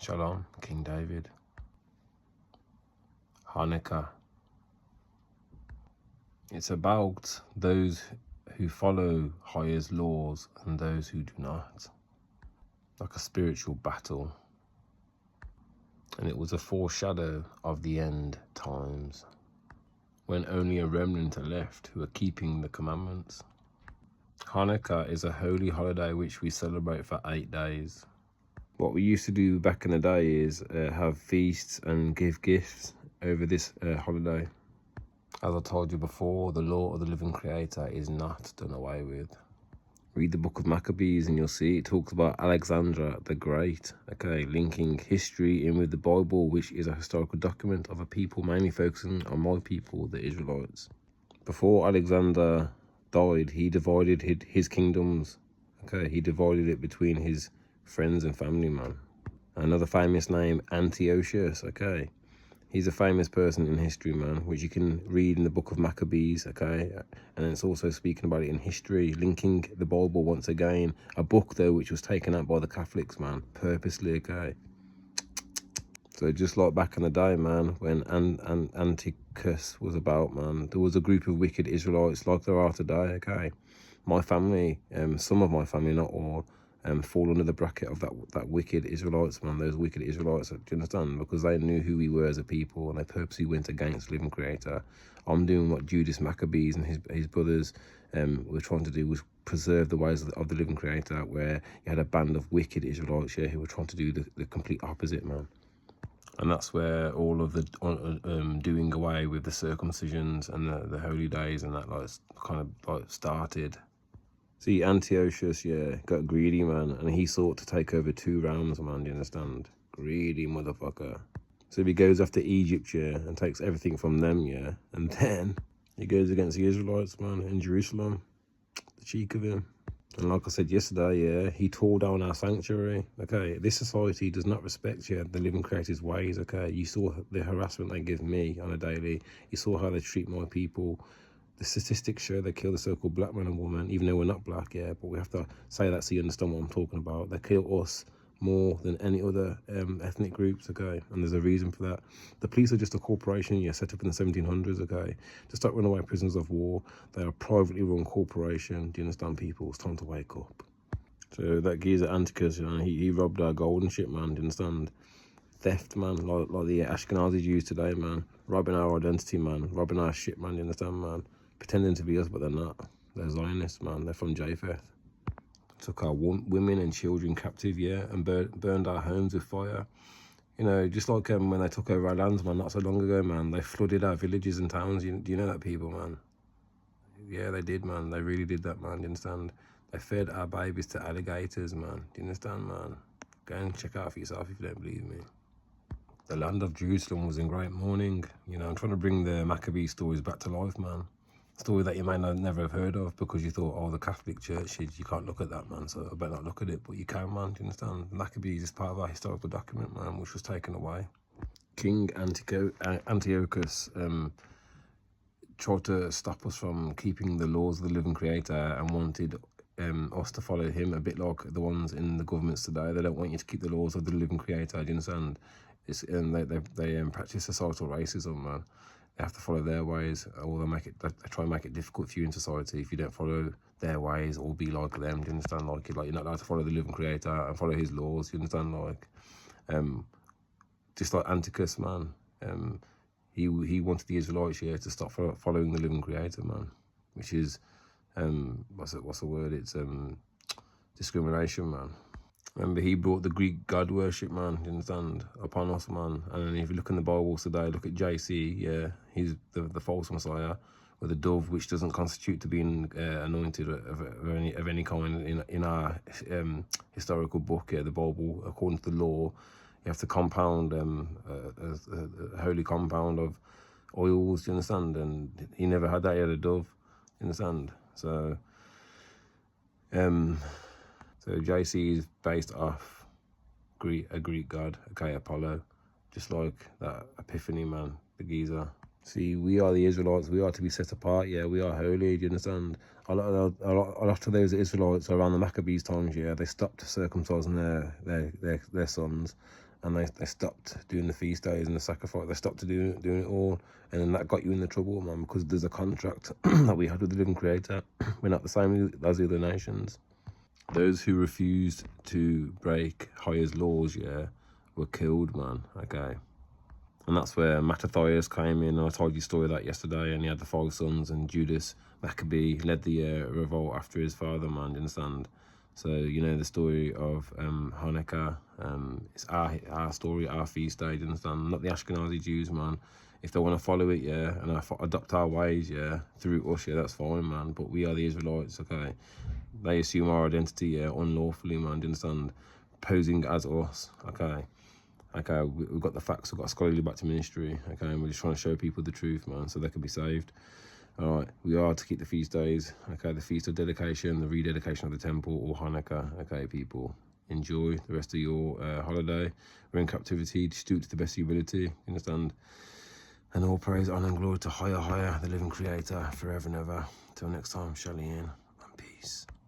Shalom, King David. Hanukkah. It's about those who follow Hayah's laws and those who do not. Like a spiritual battle. And it was a foreshadow of the end times, when only a remnant are left who are keeping the commandments. Hanukkah is a holy holiday which we celebrate for 8 days. What we used to do back in the day is have feasts and give gifts over this holiday. As I told you before, the law of the living creator is not done away with. Read the book of Maccabees and you'll see it talks about Alexander the Great, okay, linking history in with the Bible, which is a historical document of a people mainly focusing on my people, the Israelites. Before Alexander died, he divided his kingdoms, okay, he divided it between his friends and family, man. Another famous name, Antiochus, okay. He's a famous person in history, man, which you can read in the book of Maccabees, okay? And it's also speaking about it in history, linking the Bible once again. A book, though, which was taken out by the Catholics, man, purposely, okay? So just like back in the day, man, when Antiochus was about, man, there was a group of wicked Israelites like there are today, okay? My family, some of my family, not all, fall under the bracket of that wicked Israelites, man, those wicked Israelites, do you understand? Because they knew who we were as a people and they purposely went against the living creator. I'm doing what Judas Maccabees and his brothers were trying to do, was preserve the ways of the living creator, where you had a band of wicked Israelites, yeah, who were trying to do the complete opposite, man. And that's where all of the doing away with the circumcisions and the holy days and that started. See, Antiochus, yeah, got greedy, man, and he sought to take over 2 realms, man, do you understand? Greedy motherfucker. So he goes after Egypt, yeah, and takes everything from them, yeah, and then he goes against the Israelites, man, in Jerusalem. The cheek of him. And like I said yesterday, yeah, he tore down our sanctuary, okay? This society does not respect, yeah, the living creator's ways, okay? You saw the harassment they give me on a daily. You saw how they treat my people. The statistics show they kill the so-called black man and woman, even though we're not black, yeah, but we have to say that so you understand what I'm talking about. They kill us more than any other ethnic groups, okay? And there's a reason for that. The police are just a corporation, yeah, set up in the 1700s, okay? Just like runaway prisoners of war. They are a privately run corporation. Do you understand, people? It's time to wake up. So that geezer Antiochus, you know, he robbed our gold and shit, man. Do you understand? Theft, man, like the Ashkenazis use today, man. Robbing our identity, man. Robbing our shit, man. Do you understand, man? Pretending to be us, but they're not. They're Zionists, man. They're from Japheth. Took our women and children captive, yeah, and burned our homes with fire. You know, just like when they took over our lands, man, not so long ago, man, they flooded our villages and towns. Do you know that, people, man? Yeah, they did, man. They really did that, man. Do you understand? They fed our babies to alligators, man. Do you understand, man? Go and check out for yourself if you don't believe me. The land of Jerusalem was in great mourning. You know, I'm trying to bring the Maccabee stories back to life, man. Story that you may never have heard of because you thought, oh, the Catholic Church, you can't look at that, man, so I better not look at it, but you can, man, do you understand? Maccabees is part of our historical document, man, which was taken away. King Antiochus tried to stop us from keeping the laws of the living creator and wanted us to follow him, a bit like the ones in the governments today. They don't want you to keep the laws of the living creator, do you understand? They practice societal racism, man. They have to follow their ways, or they try and make it difficult for you in society if you don't follow their ways or be like them. Do you understand? Like you're not allowed to follow the living creator and follow his laws. Do you understand? Like, just like Antiochus, man. He wanted the Israelites here to stop following the living creator, man, which is what's the word? It's discrimination, man. Remember, he brought the Greek god worship, man, do you understand, upon us, man. And then if you look in the Bible today, look at JC, yeah, he's the false Messiah, with a dove, which doesn't constitute to being anointed of any kind in our historical book, yeah, the Bible. According to the law, you have to compound a holy compound of oils, do you understand? And he never had that, he had a dove, you understand? So, so JC is based off a Greek god, okay, Apollo, just like that Epiphany, man, the geezer. See, we are the Israelites. We are to be set apart. Yeah, we are holy. Do you understand? A lot of those Israelites around the Maccabees times, yeah, they stopped circumcising their sons, and they stopped doing the feast days and the sacrifice. They stopped doing it all, and then that got you in the trouble, man, because there's a contract that we had with the living Creator. We're not the same as the other nations. Those who refused to break Haya's laws, yeah, were killed, man. Okay. And that's where Mattathias came in. I told you a story of that yesterday, and he had the 5 sons, and Judas Maccabee led the revolt after his father, man, you understand? So, you know, the story of Hanukkah, it's our story, our feast day, you understand? Not the Ashkenazi Jews, man. If they want to follow it, yeah, and adopt our ways, yeah, through us, yeah, that's fine, man. But we are the Israelites, okay? They assume our identity, yeah, unlawfully, man, you understand? Posing as us, okay? Okay, we've got the facts, we've got a scholarly back to ministry, okay, and we're just trying to show people the truth, man, so they can be saved. All right, we are to keep the feast days, okay, the feast of dedication, the rededication of the temple, or Hanukkah, okay, people. Enjoy the rest of your holiday. We're in captivity, just do it to the best of your ability, you understand? And all praise, honor, and glory to Higher, the living Creator, forever and ever. Till next time, Shalom and peace.